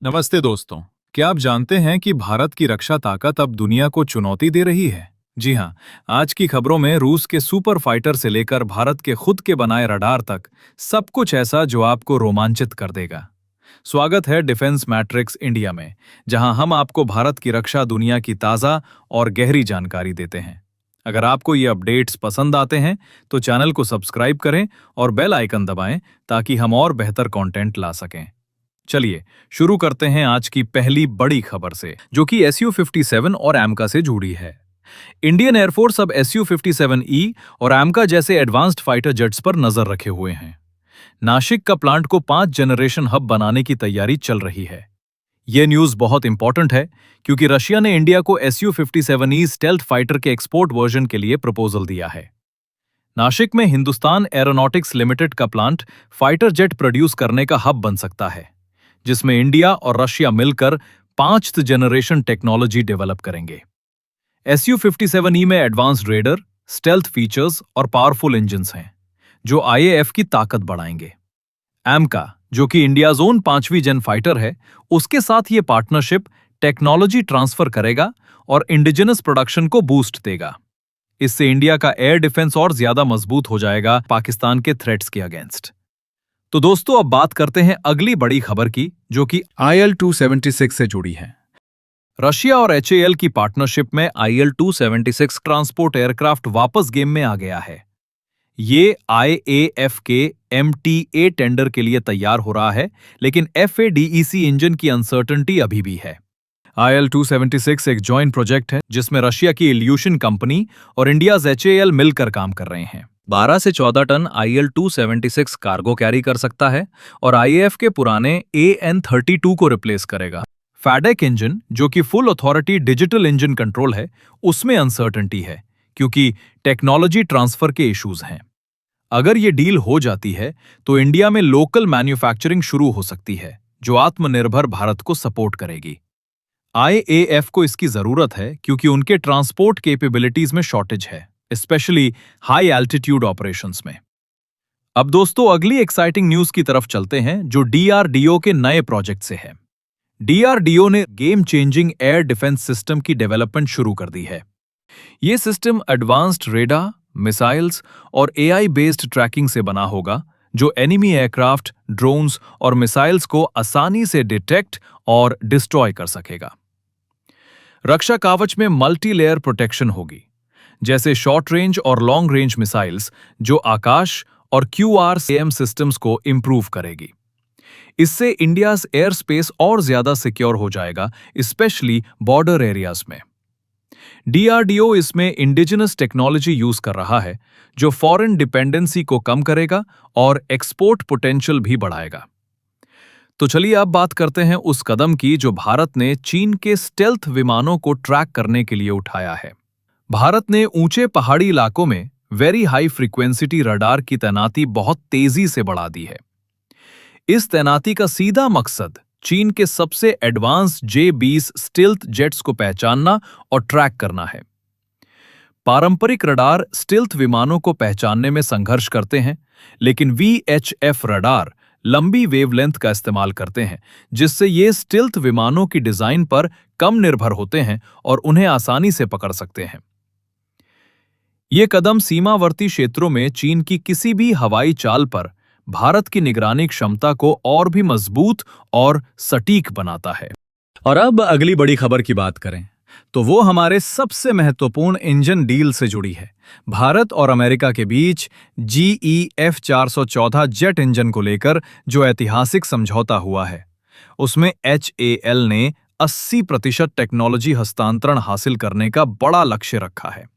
नमस्ते दोस्तों। क्या आप जानते हैं कि भारत की रक्षा ताकत अब दुनिया को चुनौती दे रही है? जी हां, आज की खबरों में रूस के सुपर फाइटर से लेकर भारत के खुद के बनाए रडार तक सब कुछ ऐसा जो आपको रोमांचित कर देगा। स्वागत है डिफेंस मैट्रिक्स इंडिया में, जहां हम आपको भारत की रक्षा दुनिया की ताज़ा और गहरी जानकारी देते हैं। अगर आपको ये अपडेट्स पसंद आते हैं तो चैनल को सब्सक्राइब करें और बेल आइकन दबाएं ताकि हम और बेहतर कंटेंट ला सकें। चलिए शुरू करते हैं आज की पहली बड़ी खबर से, जो कि SU-57 और AMCA से जुड़ी है। इंडियन एयरफोर्स अब SU-57E और AMCA जैसे एडवांस्ड फाइटर जेट्स पर नजर रखे हुए हैं। नासिक का प्लांट को 5 जनरेशन हब बनाने की तैयारी चल रही है। यह न्यूज बहुत इंपॉर्टेंट है क्योंकि रशिया ने इंडिया को SU-57E स्टेल्थ फाइटर के एक्सपोर्ट वर्जन के लिए प्रपोजल दिया है। नासिक में हिंदुस्तान एरोनॉटिक्स लिमिटेड का प्लांट फाइटर जेट प्रोड्यूस करने का हब बन सकता है, जिसमें इंडिया और रशिया मिलकर 5th जनरेशन टेक्नोलॉजी डेवलप करेंगे। SU-57E में एडवांस्ड रेडर, स्टेल्थ फीचर्स और पावरफुल इंजन्स हैं, जो IAF की ताकत बढ़ाएंगे। AMCA, जो कि इंडिया जोन 5वीं जन फाइटर है, उसके साथ ये पार्टनरशिप टेक्नोलॉजी ट्रांसफर करेगा और इंडिजिनस प्रोडक्शन को बूस्ट देगा। इससे इंडिया का एयर डिफेंस और ज्यादा मजबूत हो जाएगा पाकिस्तान के थ्रेट्स के अगेंस्ट। तो दोस्तों, अब बात करते हैं अगली बड़ी खबर की, जो कि IL-276 से जुड़ी है। रशिया और HAL की पार्टनरशिप में IL-276 ट्रांसपोर्ट एयरक्राफ्ट वापस गेम में आ गया है। ये IAF के MTA टेंडर के लिए तैयार हो रहा है, लेकिन FADEC इंजन की अनसर्टेनिटी अभी भी है। IL-276 एक जॉइंट प्रोजेक्ट है जिसमें रशिया की इल्यूशन कंपनी और इंडियाज HAL मिलकर काम कर रहे हैं। 12 से 14 टन IL-276 कार्गो कैरी कर सकता है और IAF के पुराने AN-32 को रिप्लेस करेगा। फैडेक इंजन, जो कि full authority digital engine control है, उसमें अनसर्टेनिटी है क्योंकि टेक्नोलॉजी ट्रांसफर के इश्यूज हैं। अगर ये डील हो जाती है तो इंडिया में लोकल मैन्युफैक्चरिंग शुरू हो सकती है, जो आत्मनिर्भर भारत को सपोर्ट करेगी। IAF को इसकी जरूरत है क्योंकि उनके ट्रांसपोर्ट कैपेबिलिटीज में शॉर्टेज है, स्पेशली हाई एल्टीट्यूड ऑपरेशंस में। अब दोस्तों, अगली एक्साइटिंग न्यूज की तरफ चलते हैं, जो DRDO के नए प्रोजेक्ट से है। DRDO ने game changing air defence system की डेवलपमेंट शुरू कर दी है। यह सिस्टम एडवांस्ड रेडार, मिसाइल्स और AI बेस्ड ट्रैकिंग से बना होगा, जो एनिमी एयरक्राफ्ट, ड्रोन्स और मिसाइल्स को आसानी से डिटेक्ट और डिस्ट्रॉय कर सकेगा। रक्षा कवच में मल्टी लेयर प्रोटेक्शन होगी, जैसे शॉर्ट रेंज और लॉन्ग रेंज मिसाइल्स, जो आकाश और QRSAM सिस्टम्स को इंप्रूव करेगी। इससे इंडियाज एयर स्पेस और ज्यादा सिक्योर हो जाएगा, स्पेशली बॉर्डर एरियाज में। DRDO इसमें इंडिजिनस टेक्नोलॉजी यूज कर रहा है, जो फॉरेन डिपेंडेंसी को कम करेगा और एक्सपोर्ट पोटेंशियल भी बढ़ाएगा। तो चलिए अब बात करते हैं उस कदम की जो भारत ने चीन के स्टेल्थ विमानों को ट्रैक करने के लिए उठाया है। भारत ने ऊंचे पहाड़ी इलाकों में वेरी हाई फ्रीक्वेंसी रडार की तैनाती बहुत तेजी से बढ़ा दी है। इस तैनाती का सीधा मकसद चीन के सबसे एडवांस J-20 स्टेल्थ जेट्स को पहचानना और ट्रैक करना है। पारंपरिक रडार स्टेल्थ विमानों को पहचानने में संघर्ष करते हैं, लेकिन VHF रडार लंबी वेवलेंथ का इस्तेमाल करते हैं, जिससे ये स्टेल्थ विमानों की डिजाइन पर कम निर्भर होते हैं और उन्हें आसानी से पकड़ सकते हैं। ये कदम सीमावर्ती क्षेत्रों में चीन की किसी भी हवाई चाल पर भारत की निगरानी क्षमता को और भी मजबूत और सटीक बनाता है। और अब अगली बड़ी खबर की बात करें तो वो हमारे सबसे महत्वपूर्ण इंजन डील से जुड़ी है। भारत और अमेरिका के बीच GE F414 जेट इंजन को लेकर जो ऐतिहासिक समझौता हुआ है, उसमें HAL ने 80% टेक्नोलॉजी हस्तांतरण हासिल करने का बड़ा लक्ष्य रखा है।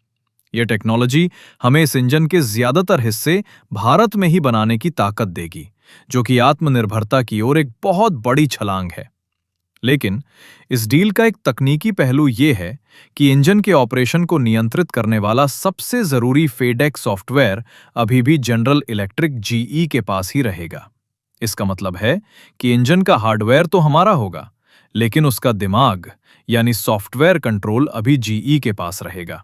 यह टेक्नोलॉजी हमें इस इंजन के ज्यादातर हिस्से भारत में ही बनाने की ताकत देगी, जो कि आत्मनिर्भरता की ओर एक बहुत बड़ी छलांग है। लेकिन इस डील का एक तकनीकी पहलू यह है कि इंजन के ऑपरेशन को नियंत्रित करने वाला सबसे जरूरी फेडेक सॉफ्टवेयर अभी भी जनरल इलेक्ट्रिक GE के पास ही रहेगा। इसका मतलब है कि इंजन का हार्डवेयर तो हमारा होगा, लेकिन उसका दिमाग यानी सॉफ्टवेयर कंट्रोल अभी GE के पास रहेगा।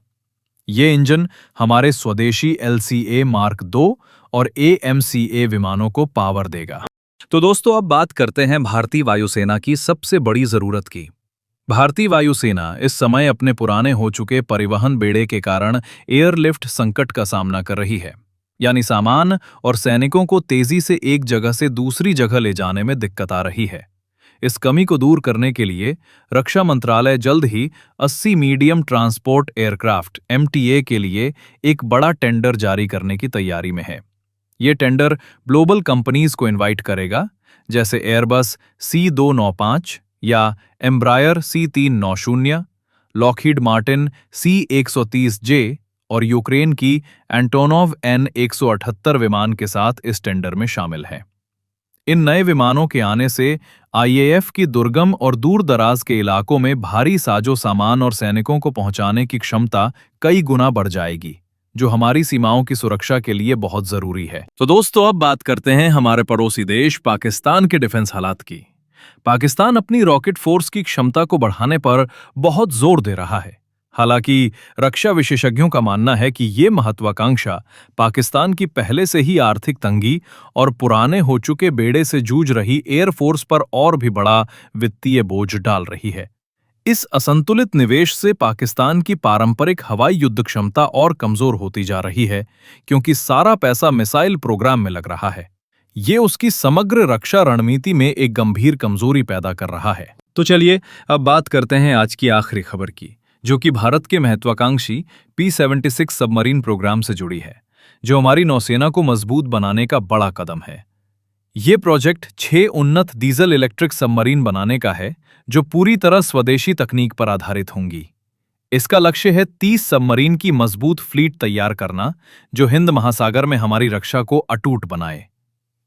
ये इंजन हमारे स्वदेशी LCA Mark II और AMCA विमानों को पावर देगा। तो दोस्तों अब बात करते हैं भारतीय वायुसेना की सबसे बड़ी जरूरत की। भारतीय वायुसेना इस समय अपने पुराने हो चुके परिवहन बेड़े के कारण एयरलिफ्ट संकट का सामना कर रही है, यानी सामान और सैनिकों को तेजी से एक जगह से दूसरी जगह ले जाने में दिक्कत आ रही है। इस कमी को दूर करने के लिए रक्षा मंत्रालय जल्द ही 80 मीडियम ट्रांसपोर्ट एयरक्राफ्ट (MTA) के लिए एक बड़ा टेंडर जारी करने की तैयारी में है। ये टेंडर ग्लोबल कंपनीज को इनवाइट करेगा, जैसे एयरबस C295 या Embraer C390, Lockheed Martin C130J और यूक्रेन की एंटोनोव N178 विमान के साथ इस टेंडर में शामिल है। इन नए विमानों के आने से IAF की दुर्गम और दूर दराज के इलाकों में भारी साजो सामान और सैनिकों को पहुंचाने की क्षमता कई गुना बढ़ जाएगी, जो हमारी सीमाओं की सुरक्षा के लिए बहुत जरूरी है। तो दोस्तों अब बात करते हैं हमारे पड़ोसी देश पाकिस्तान के डिफेंस हालात की। पाकिस्तान अपनी रॉकेट फोर्स की क्षमता को बढ़ाने पर बहुत जोर दे रहा है। हालांकि रक्षा विशेषज्ञों का मानना है कि ये महत्वाकांक्षा पाकिस्तान की पहले से ही आर्थिक तंगी और पुराने हो चुके बेड़े से जूझ रही एयरफोर्स पर और भी बड़ा वित्तीय बोझ डाल रही है। इस असंतुलित निवेश से पाकिस्तान की पारंपरिक हवाई युद्ध क्षमता और कमजोर होती जा रही है, क्योंकि सारा पैसा मिसाइल प्रोग्राम में लग रहा है। ये उसकी समग्र रक्षा रणनीति में एक गंभीर कमजोरी पैदा कर रहा है। तो चलिए अब बात करते हैं आज की आखिरी खबर की, जो कि भारत के महत्वाकांक्षी P-76 सबमरीन प्रोग्राम से जुड़ी है, जो हमारी नौसेना को मजबूत बनाने का बड़ा कदम है। ये प्रोजेक्ट 6 उन्नत डीजल इलेक्ट्रिक सबमरीन बनाने का है, जो पूरी तरह स्वदेशी तकनीक पर आधारित होंगी। इसका लक्ष्य है 30 सबमरीन की मजबूत फ्लीट तैयार करना, जो हिंद महासागर में हमारी रक्षा को अटूट बनाए।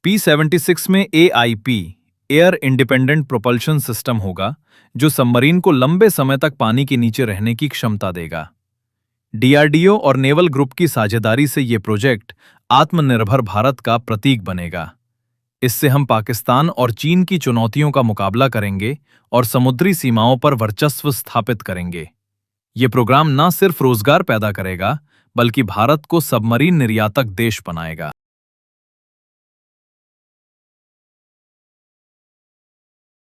P-76 में AIP air independent propulsion system होगा, जो सबमरीन को लंबे समय तक पानी के नीचे रहने की क्षमता देगा। DRDO और नेवल ग्रुप की साझेदारी से ये प्रोजेक्ट आत्मनिर्भर भारत का प्रतीक बनेगा। इससे हम पाकिस्तान और चीन की चुनौतियों का मुकाबला करेंगे और समुद्री सीमाओं पर वर्चस्व स्थापित करेंगे। ये प्रोग्राम न सिर्फ रोजगार पैदा करेगा, बल्कि भारत को सबमरीन निर्यातक देश बनाएगा।